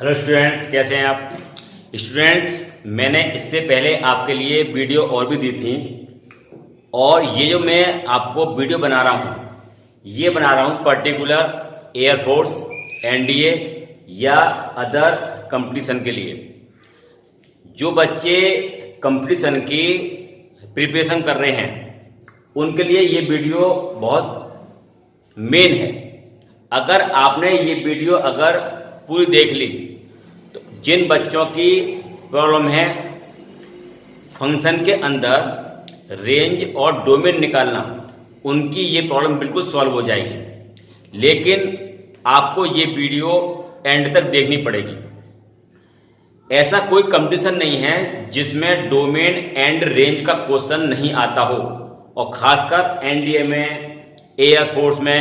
Hello students, कैसे हैं आप स्टूडेंट्स। मैंने इससे पहले आपके लिए वीडियो और भी दी थी, और ये जो मैं आपको वीडियो बना रहा हूँ, ये बना रहा हूँ पर्टिकुलर एयरफोर्स, एनडीए या अदर कंपटीशन के लिए। जो बच्चे कंपटीशन की प्रिपरेशन कर रहे हैं उनके लिए ये वीडियो बहुत मेन है। अगर आपने ये वीडियो अगर पूरी देख ली तो जिन बच्चों की प्रॉब्लम है फंक्शन के अंदर रेंज और डोमेन निकालना, उनकी ये प्रॉब्लम बिल्कुल सॉल्व हो जाएगी। लेकिन आपको ये वीडियो एंड तक देखनी पड़ेगी। ऐसा कोई कंपटीशन नहीं है जिसमें डोमेन एंड रेंज का क्वेश्चन नहीं आता हो, और खासकर एनडीए में, एयरफोर्स में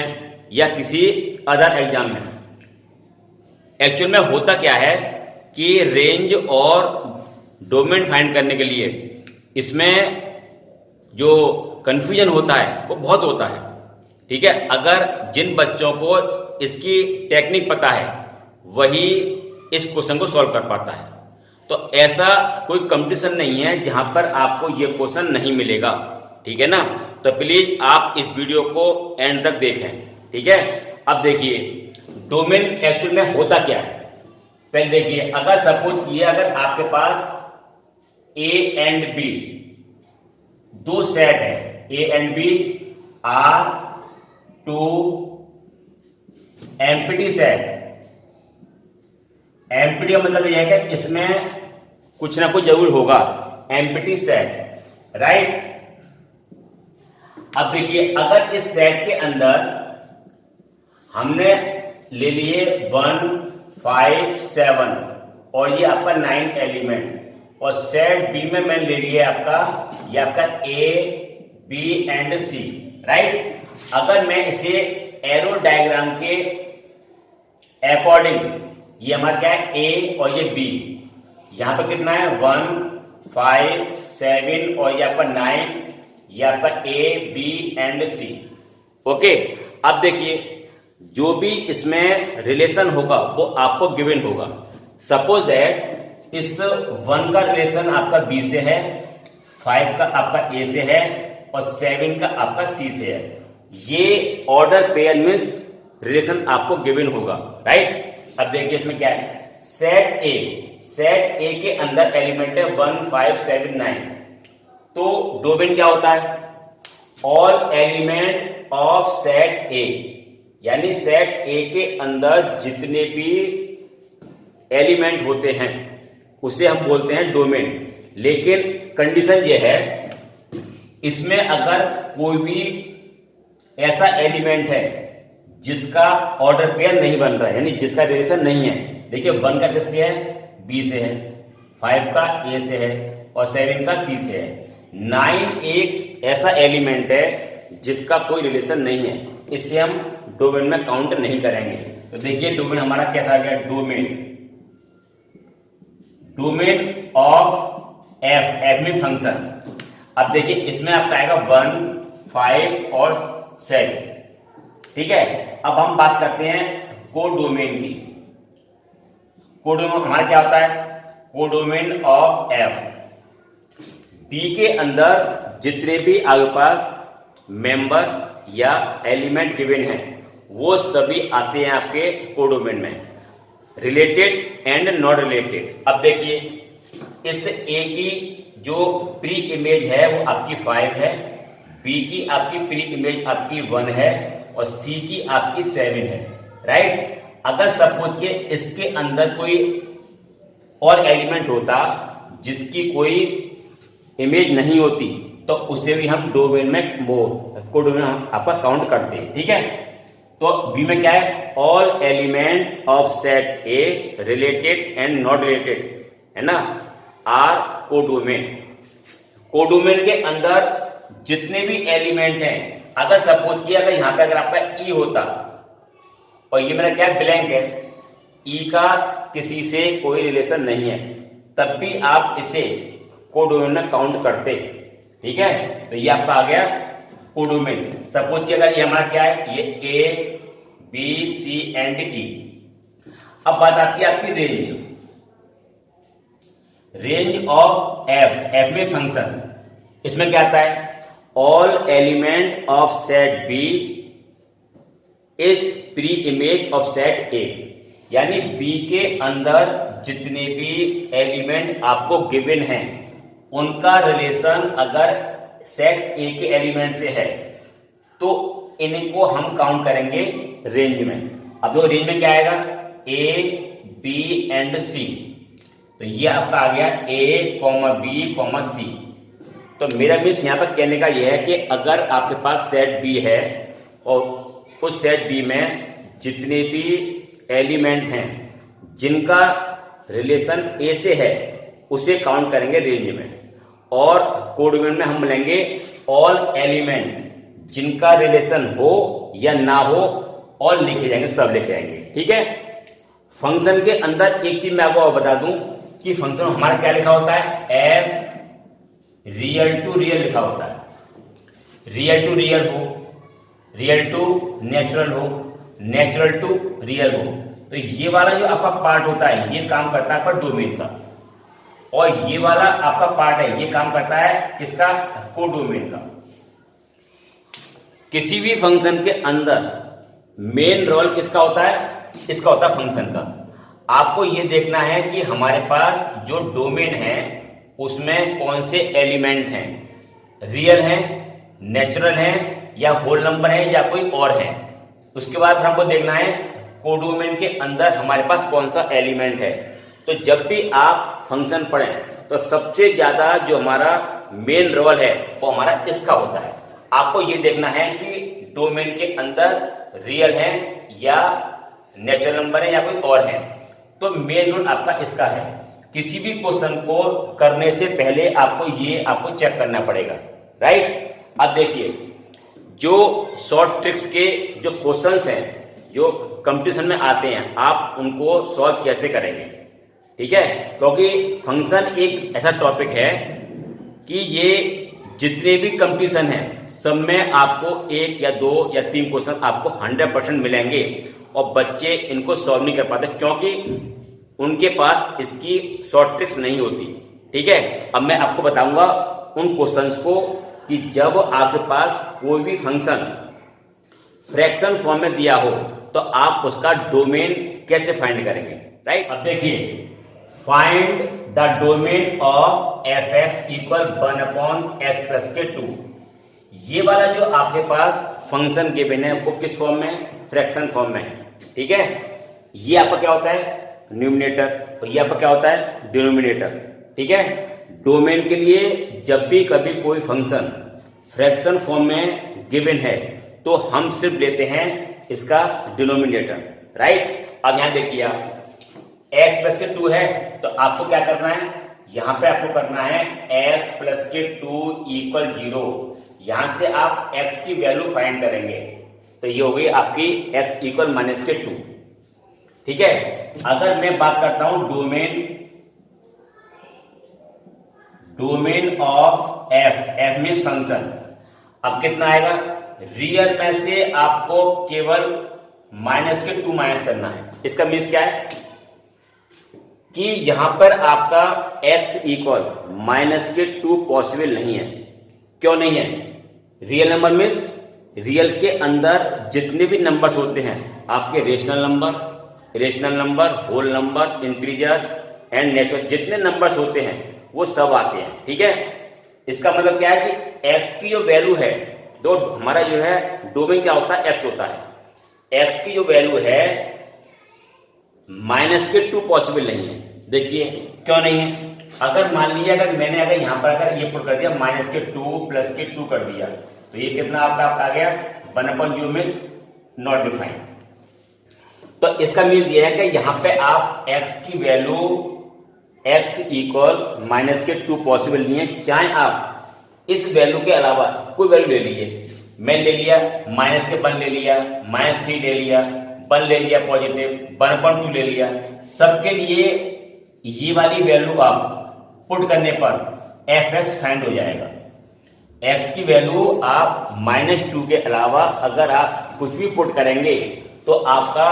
या किसी अदर एग्जाम में। एक्चुअल में होता क्या है कि रेंज और डोमेन फाइंड करने के लिए इसमें जो कंफ्यूजन होता है वो बहुत होता है। ठीक है, अगर जिन बच्चों को इसकी टेक्निक पता है वही इस क्वेश्चन को सॉल्व कर पाता है। तो ऐसा कोई कंपटीशन नहीं है जहां पर आपको ये क्वेश्चन नहीं मिलेगा। ठीक है ना, तो प्लीज आप इस वीडियो को एंड तक देखें। ठीक है, अब देखिए डोमेन एक्चुअल में होता क्या है। पहले देखिए, अगर सपोज किए अगर आपके पास ए एंड बी दो सेट है, A and B are two empty set. Empty का मतलब यह है कि इसमें कुछ ना कुछ जरूर होगा, एम्प्टी सेट, राइट। अब देखिए, अगर इस सेट के अंदर हमने ले लिए 1, 5, 7 और ये आपका 9 एलिमेंट, और सेट बी में मैंने ले लिया आपका ये आपका A B and C, right. अगर मैं इसे एरो डायग्राम के अकॉर्डिंग, ये हमारा क्या है ए और ये बी, यहां पर कितना है 1, 5, 7 और ये आपका 9, ये आपका A B and C. Okay, अब देखिए जो भी इसमें रिलेशन होगा वो आपको गिवन होगा। सपोज दैट इस 1 का रिलेशन आपका बी से है, 5 का आपका ए से है और 7 का आपका सी से है। ये ऑर्डर पेयर मींस रिलेशन आपको गिवन होगा, राइट। अब देखिए इसमें क्या है, सेट ए के अंदर एलिमेंट है 1, 5, 7, 9। तो डोमेन क्या होता है, all element of set A, यानी सेट ए के अंदर जितने भी एलिमेंट होते हैं उसे हम बोलते हैं डोमेन। लेकिन कंडीशन ये है, इसमें अगर कोई भी ऐसा एलिमेंट है जिसका ऑर्डर पेयर नहीं बन रहा है, यानी जिसका रिलेशन नहीं है। देखिए 1 का किससे है, बी से है, 5 का ए से है और 7 का सी से है। 9 एक ऐसा एलिमेंट है जिसका कोई रिलेशन नहीं है, इसे हम डोमेन में काउंट नहीं करेंगे। तो देखिए डोमेन हमारा कैसा आ गया, डोमेन ऑफ एफ में फंक्शन। अब देखिए इसमें आपका आएगा 1, 5 और 7। ठीक है, अब हम बात करते हैं कोडोमेन की। कोडोमेन हमारा क्या होता है, कोडोमेन ऑफ एफ। बी के अंदर जितने भी आपके पास मेंबर या एलिमेंट गिवन है वो सभी आते हैं आपके कोडोमेन में, रिलेटेड एंड नॉट रिलेटेड। अब देखिए इस ए की जो प्री इमेज है वो आपकी 5 है, बी की आपकी प्री इमेज आपकी 1 है और सी की आपकी 7 है, राइट। अगर सपोज के इसके अंदर कोई और एलिमेंट होता जिसकी कोई इमेज नहीं होती तो उसे भी हम डोमेन में कोडोमेन हम आपका काउंट करते हैं। ठीक है, तो बी में क्या है, all element of set A related and not related, है ना, आर कोडोमेन। कोडोमेन के अंदर जितने भी एलिमेंट हैं, अगर सपोज किया अगर यहां पे अगर आपका ई होता और ये मेरा क्या ब्लैंक है, ई का किसी से कोई रिलेशन नहीं है, तब भी आप इसे कोडोमेन में काउंट करते। ठीक है, तो ये आपका आ गया कोडोमेन। सपोज कि अगर ये हमारा क्या है, ये ए बी सी एंड ई। अब बात आती है आपकी रेंज ऑफ एफ में फंक्शन, इसमें क्या आता है, all element of set B is pre image of set A, यानी बी के अंदर जितने भी एलिमेंट आपको गिवन हैं उनका रिलेशन अगर सेट ए के एलिमेंट से है तो इनको हम काउंट करेंगे रेंज में। अब देखो रेंज में क्या आएगा, ए बी एंड सी, तो ये आपका आ गया ए बी सी। तो मेरा मीन्स यहाँ पर कहने का यह है कि अगर आपके पास सेट बी है और उस सेट बी में जितने भी एलिमेंट हैं जिनका रिलेशन ए से है उसे काउंट करेंगे रेंज में, और कोडोमेन में हम लेंगे ऑल एलिमेंट जिनका रिलेशन हो या ना हो, ऑल लिखे जाएंगे, सब लिखे जाएंगे। ठीक है। फंक्शन के अंदर एक चीज मैं आपको और बता दूं कि फंक्शन हमारा क्या लिखा होता है, एफ रियल टू रियल लिखा होता है। रियल टू रियल हो, रियल टू नेचुरल हो, नेचुरल टू रियल हो, तो ये वाला जो आपका पार्ट होता है ये काम करता है आपका डोमेन का, और ये वाला आपका पार्ट है ये काम करता है किसका, कोडोमेन का। किसी भी फंक्शन के अंदर मेन रोल किसका होता है, इसका होता है फंक्शन का। आपको ये देखना है कि हमारे पास जो डोमेन है उसमें कौन से एलिमेंट हैं, रियल हैं, नेचुरल हैं, या होल नंबर है, या कोई और है। उसके बाद हमको देखना है कोडोमेन के अंदर हमारे पास कौन सा एलिमेंट है। तो जब भी आप फंक्शन पढ़ें तो सबसे ज्यादा जो हमारा मेन रोल है वो हमारा इसका होता है। आपको ये देखना है कि डोमेन के अंदर रियल है या नेचुरल नंबर है या कोई और है, तो मेन रोल आपका इसका है। किसी भी क्वेश्चन को करने से पहले आपको चेक करना पड़ेगा, राइट। अब देखिए जो शॉर्ट ट्रिक्स के जो क्वेश्चंस हैं जो कंपटीशन में आते हैं आप उनको सॉल्व कैसे करेंगे, ठीक है। क्योंकि फंक्शन एक ऐसा टॉपिक है कि ये जितने भी कंपटीशन हैं सब में आपको एक या दो या तीन क्वेश्चन आपको 100% मिलेंगे, और बच्चे इनको सॉल्व नहीं कर पाते क्योंकि उनके पास इसकी शॉर्ट ट्रिक्स नहीं होती। ठीक है। अब मैं आपको बताऊंगा उन क्वेश्चंस को कि जब आपके पास कोई भी फंक्शन फ्रैक्शन फॉर्म में दिया हो तो आप उसका डोमेन कैसे फाइंड करेंगे, राइट। अब देखिए, find the domain of F x equal 1/x+2। ये वाला जो आपके पास फंक्शन गिवन है वो किस फॉर्म में, फ्रैक्शन फॉर्म में है। ठीक है। ये आपका क्या होता है, न्यूमरेटर, और ये आपका क्या होता है, डिनोमिनेटर। ठीक है। डोमेन के लिए जब भी कभी कोई फंक्शन फ्रैक्शन फॉर्म में गिवन है तो हम सिर्फ लेते हैं इसका डिनोमिनेटर, राइट। अब यहां देखिए आप x+2 है तो आपको क्या करना है, यहां पे आपको करना है x+2 = 0। यहां से आप x की वैल्यू फाइंड करेंगे तो ये हो गई आपकी x = -2। ठीक है। अगर मैं बात करता हूं डोमेन ऑफ f में फंक्शन, अब कितना आएगा, रियल में से आपको केवल -2 माइनस करना है। इसका मीन्स क्या है कि यहां पर आपका x = -2 पॉसिबल नहीं है। क्यों नहीं है, रियल नंबर मीन्स रियल के अंदर जितने भी नंबर्स होते हैं आपके rational number, whole number, integer and natural, जितने नंबर्स होते हैं वो सब आते हैं। ठीक है। इसका मतलब क्या है कि x की जो वैल्यू है, तो हमारा जो है डोमेन क्या होता है, x होता है। x की जो वैल्यू है -2 पॉसिबल नहीं है। देखिए क्यों नहीं है, अगर मान लीजिए अगर यहां पर अगर ये पुट कर दिया -2 + 2 कर दिया तो ये कितना आपका आ गया 1/0 मींस नॉट डिफाइंड। तो इसका मीन्स ये है कि यहां पे आप x की वैल्यू x = -2 पॉसिबल नहीं है। चाहे आप इस वैल्यू के अलावा कोई वैल्यू ले लीजिए, मैं ले लिया -1 ले लिया, -3 ले लिया, 1 ले लिया पॉजिटिव, 1/2 ले लिया, सबके लिए ये वाली वैल्यू आप पुट करने पर f(x) फाइंड हो जाएगा। x की वैल्यू आप -2 के अलावा अगर आप कुछ भी पुट करेंगे तो आपका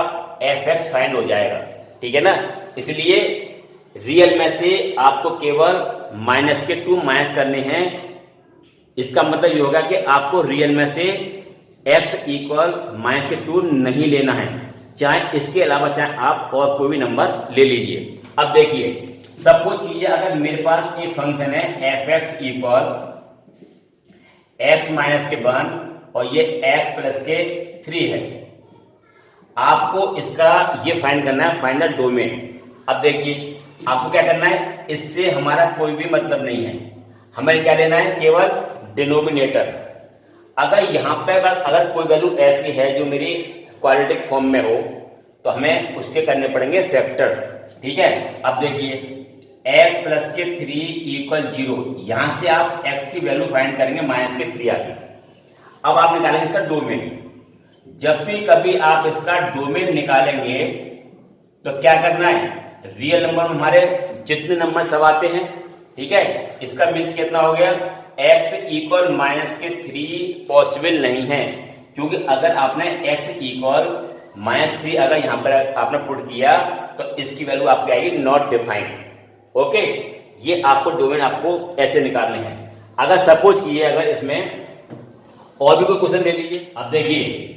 f(x) फाइंड हो जाएगा। ठीक है ना। इसलिए रियल में से आपको केवल माइनस के 2 माइनस करने हैं। इसका मतलब ये होगा कि आपको रियल में से x इक्वल माइनस के 2 नहीं लेना है, चाहे इसके अलावा चाहे आप और कोई भी नंबर ले लीजिए। अब देखिए, सपोज कीजिए अगर मेरे पास एक फंक्शन है f(x) इक्वल x माइनस के 1 और ये x प्लस के 3 है। आपको इसका ये फाइंड करना है, फाइंड द डोमेन। अब देखिए आपको क्या करना है, इससे हमारा कोई भी मतलब नहीं है, हमें क्या लेना है, केवल डिनोमिनेटर। अगर यहाँ पे अगर कोई वैल्यू ऐसी है जो मेरी क्वाड्रेटिक फॉर्म में हो तो हमें उसके करने पड़ेंगे फैक्टर्स, ठीक है। अब देखिए x प्लस के 3 इक्वल 0, यहां से आप x की वैल्यू फाइंड करेंगे माइनस के 3 आगे। अब आप निकालेंगे इसका डोमेन। जब भी कभी आप इसका डोमेन निकालेंगे तो क्या करना है, रियल नंबर में हमारे जितने नंबर सब आते हैं, ठीक है, इसका मीन्स कितना हो गया, x इक्वल माइनस के 3 पॉसिबल नहीं है, क्योंकि अगर आपने x इक्वल माइनस 3 अगर यहां पर आपने पुट किया तो इसकी वैल्यू आपकी आएगी नॉट डिफाइंड। ओके, ये आपको डोमेन आपको ऐसे निकालने हैं। अगर सपोज किए अगर इसमें और भी कोई क्वेश्चन दे दीजिए। अब देखिए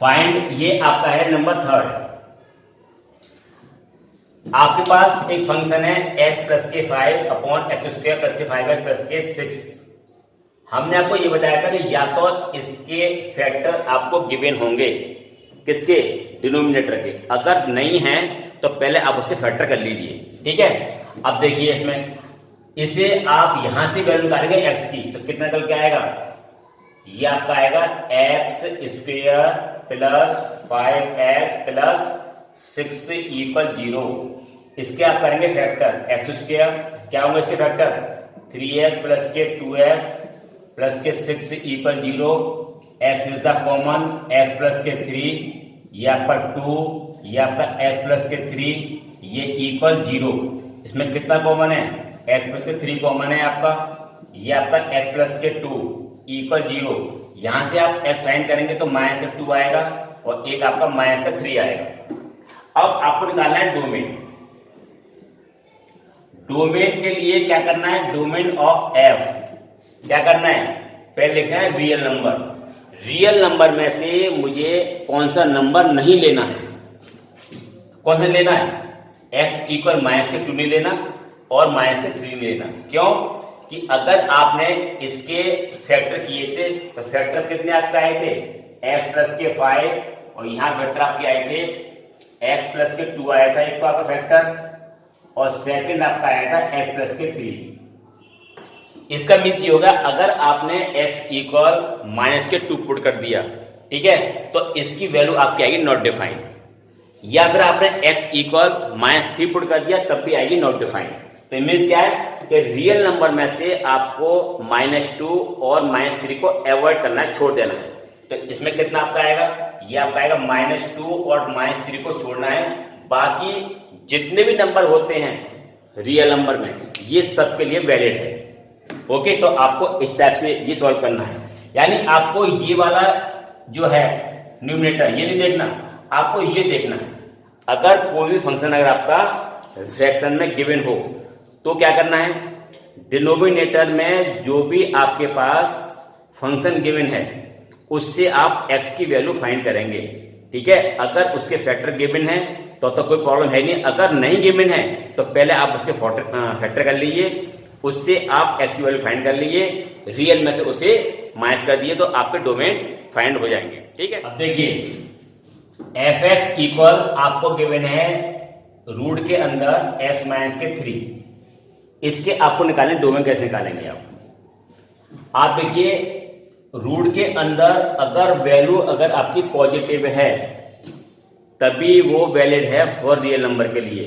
फाइंड, ये आपका है नंबर 3। आपके पास एक फंक्शन है x प्लस के 5 अपॉन एक्स स्क्वायर प्लस के 5x प्लस के 6। हमने आपको ये बताया था कि या तो इसके फैक्टर आपको गिवन होंगे, किसके, डिनोमिनेटर के। अगर नहीं है तो पहले आप उसके फैक्टर कर लीजिए, ठीक है। अब देखिए इसमें इसे आप यहां से वैल्यू निकालेंगे x की, तो कितना निकल के आएगा, ये आपका आएगा x square plus 5x plus 6 equal 0। इसके आप करेंगे फैक्टर, एक्स स्क्वायर क्या होंगे इसके फैक्टर, 3x प्लस के 2x प्लस के 6 equal 0। x is the common, x plus के 3, ये आपका 2, ये आपका x प्लस के 3, ये इक्वल 0। इसमें कितना कॉमन है, x प्लस के 3 कॉमन है आपका, ये आपका x प्लस के 2 इक्वल 0। यहां से आप x फाइंड करेंगे तो माइनस का 2 आएगा और एक आपका माइनस का 3 आएगा। अब आपको निकालना है डोमेन। डोमेन के लिए क्या करना है, डोमेन ऑफ f क्या करना है, पहले लिखना है रियल नंबर। रियल नंबर में से मुझे कौन सा नंबर नहीं लेना है, कौन सा लेना है, x इक्वल माइनस के 2 नहीं लेना और माइनस के 3 नहीं लेना। क्यों कि अगर आपने इसके फैक्टर किए थे तो फैक्टर कितने आपके आए थे, x प्लस के 5 और यहां फैक्टर आपके आए थे x प्लस के 2 आया था एक तो आपका फैक्टर, और सेकंड आपका आया था x प्लस के 3। इसका मीन्स ये होगा अगर आपने x इक्वल माइनस के 2 पुट कर दिया, ठीक है, तो इसकी वैल्यू आपकी आएगी नॉट डिफाइंड, या फिर आपने x इक्वल माइनस 3 पुट कर दिया तब भी आएगी नॉट डिफाइंड। तो मीन्स क्या है कि रियल नंबर में से आपको -2 और -3 को अवॉइड करना है, छोड़ देना है। तो इसमें कितना आपका आएगा, ये आपका आएगा -2 और -3 को छोड़ना है। बाकी जितने भी नंबर होते हैं रियल नंबर में ये सब के लिए वैलिड है। ओके, तो आपको इस टाइप से ये सॉल्व करना है, यानी आपको ये वाला जो है न्यूमरेटर ये नहीं देखना, आपको ये देखना है। अगर कोई भी फंक्शन अगर आपका फ्रैक्शन में गिवन हो तो क्या करना है, डिनोमिनेटर में जो भी आपके पास फंक्शन गिवन है उससे आप x की वैल्यू फाइंड करेंगे, ठीक है। अगर उसके फैक्टर गिवन है तो कोई प्रॉब्लम है नहीं, अगर नहीं गिवन है तो पहले आप उसके फैक्टर कर लीजिए, उससे आप x की वैल्यू फाइंड कर लीजिए, रियल में से उसे माइनस कर दिए तो आपके डोमेन फाइंड हो जाएंगे, ठीक है। अब देखिए f(x) इक्वल आपको गिवन है रूट के अंदर x माइनस के 3, इसके आपको निकालने डोमेन कैसे निकालेंगे आप देखिए रूट के अंदर अगर वैल्यू अगर आपकी पॉजिटिव है तभी वो वैलिड है फॉर रियल नंबर के लिए।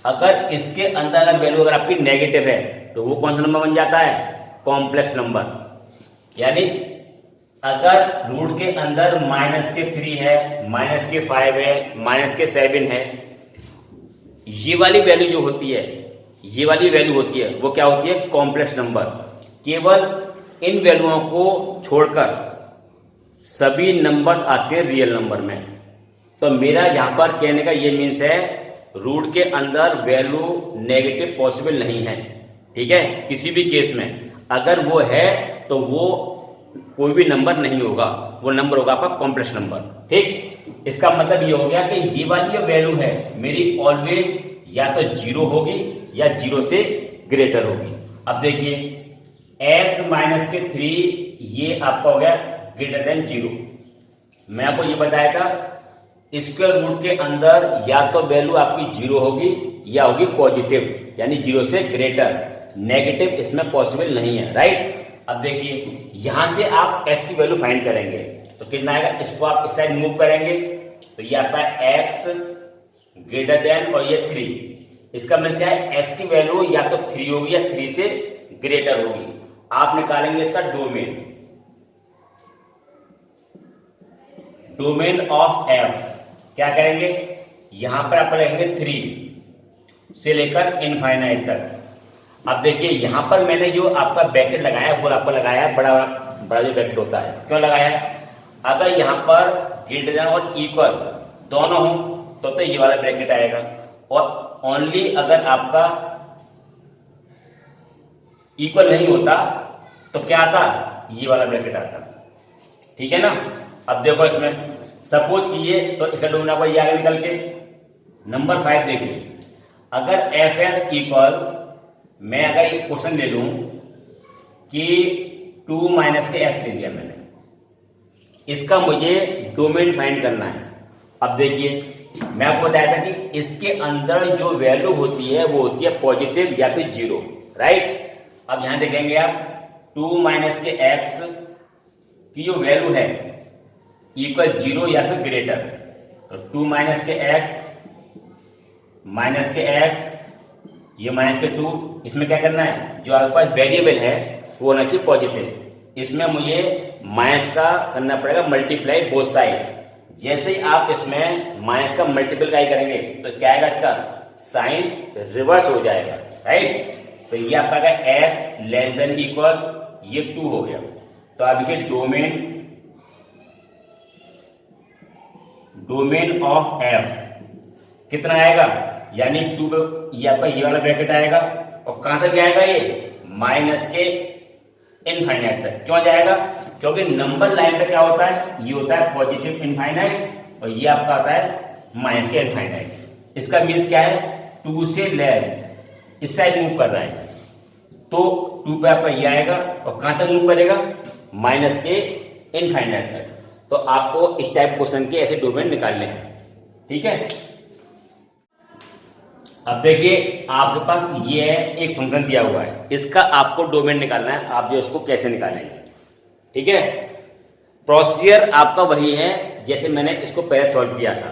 अगर इसके अंदर अगर वैल्यू अगर आपकी नेगेटिव है तो वो कौन सा नंबर बन जाता है, कॉम्प्लेक्स नंबर। यानी अगर रूट के अंदर माइनस के 3 है, माइनस के 5 है, माइनस के 7 है, ये वाली वैल्यू जो होती है, ये वाली वैल्यू होती है वो क्या होती है, कॉम्प्लेक्स नंबर। केवल इन वैल्यूओं को छोड़कर सभी नंबर्स आते हैं रियल नंबर में। तो मेरा यहां पर कहने का ये मीन्स है रूट के अंदर वैल्यू नेगेटिव पॉसिबल नहीं है, ठीक है। किसी भी केस में अगर वो है तो वो कोई भी नंबर नहीं होगा, वो नंबर होगा आपका कॉम्प्लेक्स नंबर, ठीक। इसका मतलब ये हो गया कि ये वाली जो वैल्यू है मेरी ऑलवेज या तो 0 होगी या 0 से ग्रेटर होगी। अब देखिए x माइनस के 3 ये आपका हो गया ग्रेटर देन 0। मैं आपको ये बताया था स्क्वायर रूट के अंदर या तो वैल्यू आपकी 0 होगी या होगी पॉजिटिव, यानी 0 से ग्रेटर, नेगेटिव इसमें पॉसिबल नहीं है, राइट। अब देखिए यहां से आप x की वैल्यू फाइंड करेंगे तो कितना आएगा, इसको आप इस साइड मूव करेंगे तो ये आपका x ग्रेटर देन और ये 3, इसका मतलब क्या है x की वैल्यू या तो 3 होगी या 3 से ग्रेटर होगी। आप निकालेंगे इसका डोमेन ऑफ f, क्या करेंगे यहां पर आप लगेंगे 3 से लेकर इनफाइनाइट तक। अब देखिए यहां पर मैंने जो आपका ब्रैकेट लगाया वो आपको लगाया बड़ा बड़ा जो ब्रैकेट होता है, क्यों लगाया, अगर यहां पर ग्रेटर देन और इक्वल दोनों हो तो ये वाला ब्रैकेट आएगा, और ओनली अगर आपका इक्वल नहीं होता तो क्या आता, ये वाला ब्रैकेट आता, ठीक है ना। अब देखो इसमें सपोज कीजिए तो इसका डोमेन आपको ये आगे निकल के नंबर 5 देखिए, अगर एफ एस इक्वल, मैं अगर एक क्वेश्चन ले लूं कि 2 माइनस के x दे दिया मैंने, इसका मुझे डोमेन फाइंड करना है। अब देखिए मैं आपको बताया था कि इसके अंदर जो वैल्यू होती है वो होती है पॉजिटिव या तो 0, राइट। अब यहां देखेंगे आप 2 माइनस के x की जो वैल्यू है इक्वल 0 या फिर ग्रेटर, तो 2 माइनस के x माइनस के x ये माइनस के 2, इसमें क्या करना है, जो आपके पास वेरिएबल है वो होना चाहिए पॉजिटिव, इसमें मुझे माइनस का करना पड़ेगा मल्टीप्लाई बोथ साइड। जैसे ही आप इसमें माइनस का मल्टीप्लाई करेंगे तो क्या आएगा, इसका साइन रिवर्स हो जाएगा, राइट। तो ये आपका x लेस देन इक्वल ये 2 हो गया। तो आप देखिए डोमेन ऑफ f कितना आएगा, यानी 2 पे ये आपका ये वाला ब्रैकेट आएगा, और कहां तक जाएगा ये, माइनस के इनफाइनाइट तक। क्यों जाएगा, क्योंकि नंबर लाइन पे क्या होता है, ये होता है पॉजिटिव इनफाइनाइट और ये आपका आता है माइनस के इनफाइनाइट। इसका मीन्स क्या है, 2 से लेस इस साइड मूव कर रहा है तो 2 पे आपका ये आएगा, और कहां तक मूव करेगा, माइनस के इनफाइनाइट तक। तो आपको इस टाइप क्वेश्चन के ऐसे डोमेन निकालने हैं, ठीक है। अब देखिए आपके पास ये है एक फंक्शन दिया हुआ है, इसका आपको डोमेन निकालना है, आप जो इसको कैसे निकालेंगे, ठीक है। प्रोसीजर आपका वही है जैसे मैंने इसको पहले सॉल्व किया था।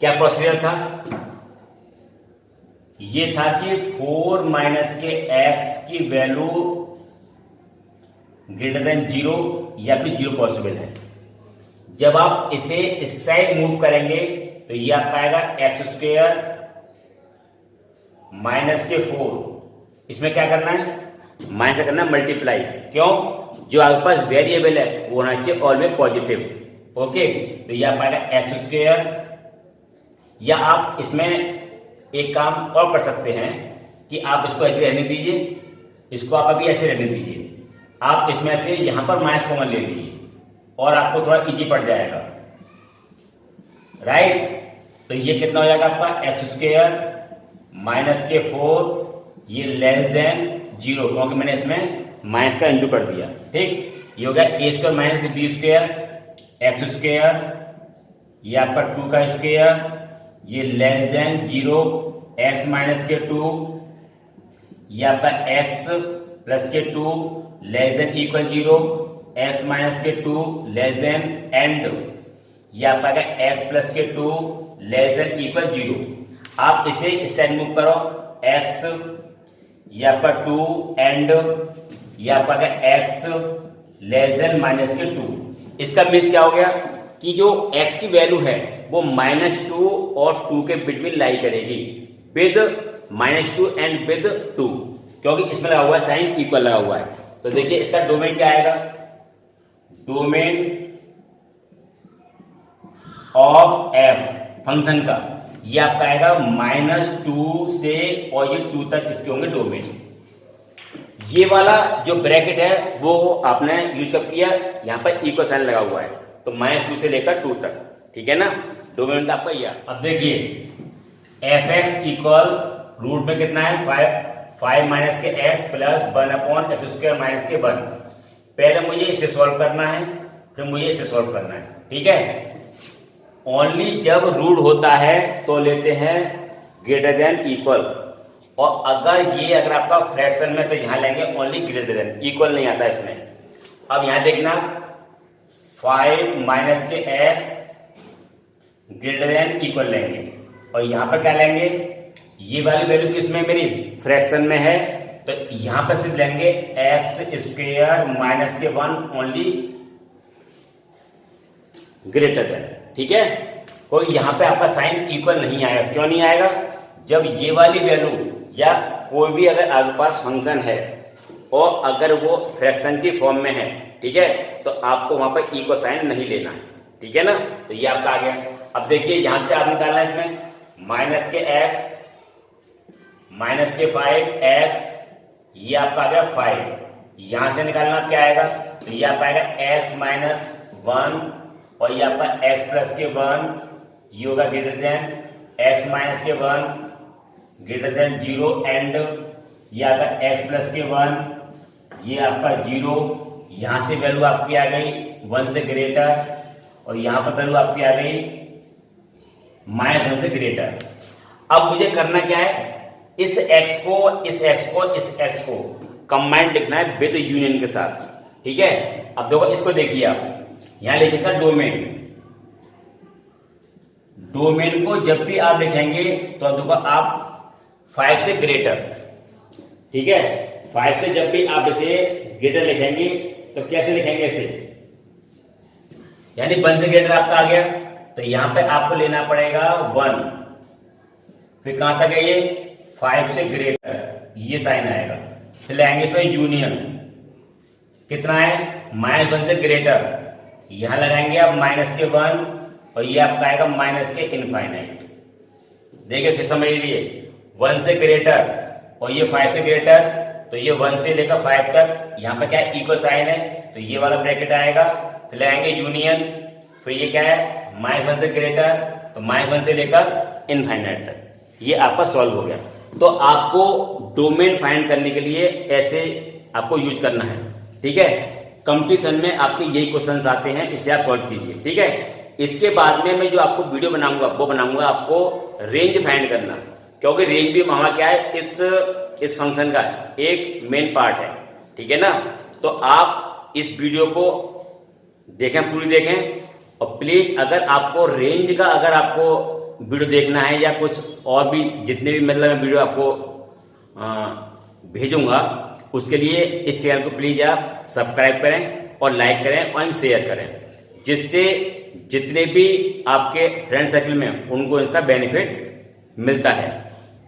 क्या प्रोसीजर था, ये था कि 4 माइनस के x की वैल्यू ग्रेटर देन 0 या फिर 0 पॉसिबल है। जब आप इसे इस साइड मूव करेंगे तो ये आपका आएगा एक्स स्क्वायर माइनस के 4, इसमें क्या करना है, माइनस करना है मल्टीप्लाई, क्यों, जो आपके पास वेरिएबल है वो होना चाहिए ऑलवेज पॉजिटिव, ओके। तो ये आपका आएगा एक्स स्क्वायर, या आप इसमें एक काम और कर सकते हैं कि आप इसको ऐसे रहने दीजिए, इसको आप अभी ऐसे रहने दीजिए, आप इसमें से यहां पर माइनस कॉमन ले लीजिए और आपको थोड़ा इजी पड़ जाएगा, राइट। तो ये कितना हो जाएगा आपका एक्स स्क्वायर माइनस के 4 ये लेस देन 0, क्योंकि मैंने इसमें माइनस का इंटू कर दिया, ठीक। ये हो गया A square minus B square X square, ये आपका 2 का स्क्वायर, ये लेस देन 0 एक्स माइनस के 2, ये आपका एक्स प्लस के 2 less than equal 0 x minus के 2 लेस देन एंड, ये आपका एक्स प्लस के 2 लेस देन इक्वल 0। आप इसे इस साइड मूव करो, x ये आपका 2 एंड ये आपका x लेस देन माइनस के 2। इसका मीन्स क्या हो गया कि जो x की वैल्यू है वो -2 और 2 के बिटवीन लाई करेगी विद -2 एंड विद 2, क्योंकि इसमें लगा हुआ है साइन इक्वल लगा हुआ है। तो देखिए इसका डोमेन क्या आएगा, डोमेन ऑफ f फंक्शन का ये आपका आएगा -2 से और ये 2 तक इसके होंगे डोमेन। ये वाला जो ब्रैकेट है वो आपने यूज कब किया, यहाँ पर इक्वल साइन लगा हुआ है, तो -2 से लेकर 2 तक, ठीक है ना। डोमेन आपका यह। अब देखिए fx इक्वल रूट में कितना है 5 माइनस के x प्लस 1/x² माइनस के 1। पहले मुझे इसे सॉल्व करना है, फिर मुझे इसे सॉल्व करना है, ठीक है। ओनली जब रूट होता है तो लेते हैं ग्रेटर देन इक्वल, और अगर आपका फ्रैक्शन में तो यहां लेंगे ओनली ग्रेटर देन, इक्वल नहीं आता इसमें। अब यहां देखना 5 माइनस के x ग्रेटर देन इक्वल लेंगे, और यहां पर क्या लेंगे, ये वाली वैल्यू किसमें मेरी फ्रैक्शन में है, तो यहां पर सिर्फ लेंगे x² माइनस के 1 ओनली ग्रेटर देन, ठीक है। कोई यहां पे आपका साइन इक्वल नहीं आएगा। क्यों नहीं आएगा, जब ये वाली वैल्यू या कोई भी अगर आपके पास फंक्शन है और अगर वो फ्रैक्शन की फॉर्म में है, ठीक है, तो आपको वहां पर इक्वल साइन नहीं लेना, ठीक है ना। तो ये आपका आ गया। अब देखिए यहां से आप निकालना है इसमें माइनस के x माइनस के 5x, ये आपका आ गया 5। यहां से निकालना क्या आएगा, तो ये आपका आएगा x माइनस 1 और ये आपका x प्लस के 1, ये होगा ग्रेटर देन x माइनस के 1 ग्रेटर देन 0 एंड ये आपका x प्लस के 1, ये आपका 0। यहां से वैल्यू आपकी आ गई 1 से ग्रेटर, और यहां पर वैल्यू आपकी आ गई -1 से ग्रेटर। अब मुझे करना क्या है, इस x को कंबाइंड लिखना है विद यूनियन के साथ, ठीक है। अब देखो इसको देखिए आप, यहां लिखिएगा डोमेन को जब भी आप लिखेंगे तो देखो आप 5 से ग्रेटर, ठीक है, 5 से जब भी आप इसे ग्रेटर लिखेंगे तो कैसे लिखेंगे इसे, यानी 1 से ग्रेटर आपका आ गया, तो यहां पे आपको लेना पड़ेगा 1, फिर कहां तक है ये 5 से ग्रेटर, ये साइन आएगा, फिर लेंगे इसमें यूनियन, कितना है -1 से ग्रेटर, यहां लगाएंगे आप माइनस के 1 और ये आपका आएगा माइनस के इनफाइनाइट। देखिए फिर समझ लीजिए 1 से ग्रेटर और ये 5 से ग्रेटर, तो ये 1 से लेकर 5 तक, यहाँ पे क्या है इक्वल साइन है, तो ये वाला ब्रैकेट आएगा, फिर लगाएंगे यूनियन, फिर ये क्या है -1 से ग्रेटर, तो -1 से लेकर इनफाइनाइट तक, ये आपका सॉल्व हो गया। तो आपको डोमेन फाइंड करने के लिए ऐसे आपको यूज करना है, ठीक है। कंपटीशन में आपके यही क्वेश्चंस आते हैं, इसे आप सॉल्व कीजिए, ठीक है। इसके बाद में मैं जो आपको वीडियो बनाऊंगा वो बनाऊंगा आपको रेंज फाइंड करना, क्योंकि रेंज भी हमारा क्या है इस फंक्शन का एक मेन पार्ट है, ठीक है ना। तो आप इस वीडियो को देखें, पूरी देखें, और प्लीज अगर आपको रेंज का अगर आपको वीडियो देखना है या कुछ और भी जितने भी मतलब मैं वीडियो आपको भेजूंगा, उसके लिए इस चैनल को प्लीज आप सब्सक्राइब करें और लाइक करें और शेयर करें, जिससे जितने भी आपके फ्रेंड सर्कल में उनको इसका बेनिफिट मिलता है।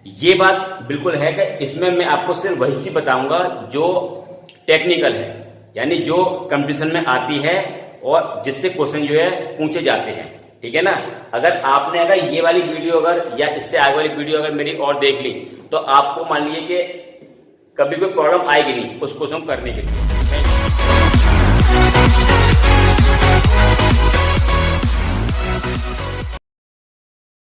ये बात बिल्कुल है कि इसमें मैं आपको सिर्फ वही चीज बताऊंगा जो टेक्निकल है, यानी जो कंपटीशन में आती है और जिससे क्वेश्चन जो है पूछे जाते हैं, ठीक है ना। अगर आपने ये वाली वीडियो अगर या इससे आगे वाली वीडियो अगर मेरी और देख ली, तो आपको मान लीजिए कि कभी कोई प्रॉब्लम आएगी नहीं उस क्वेश्चन करने के लिए।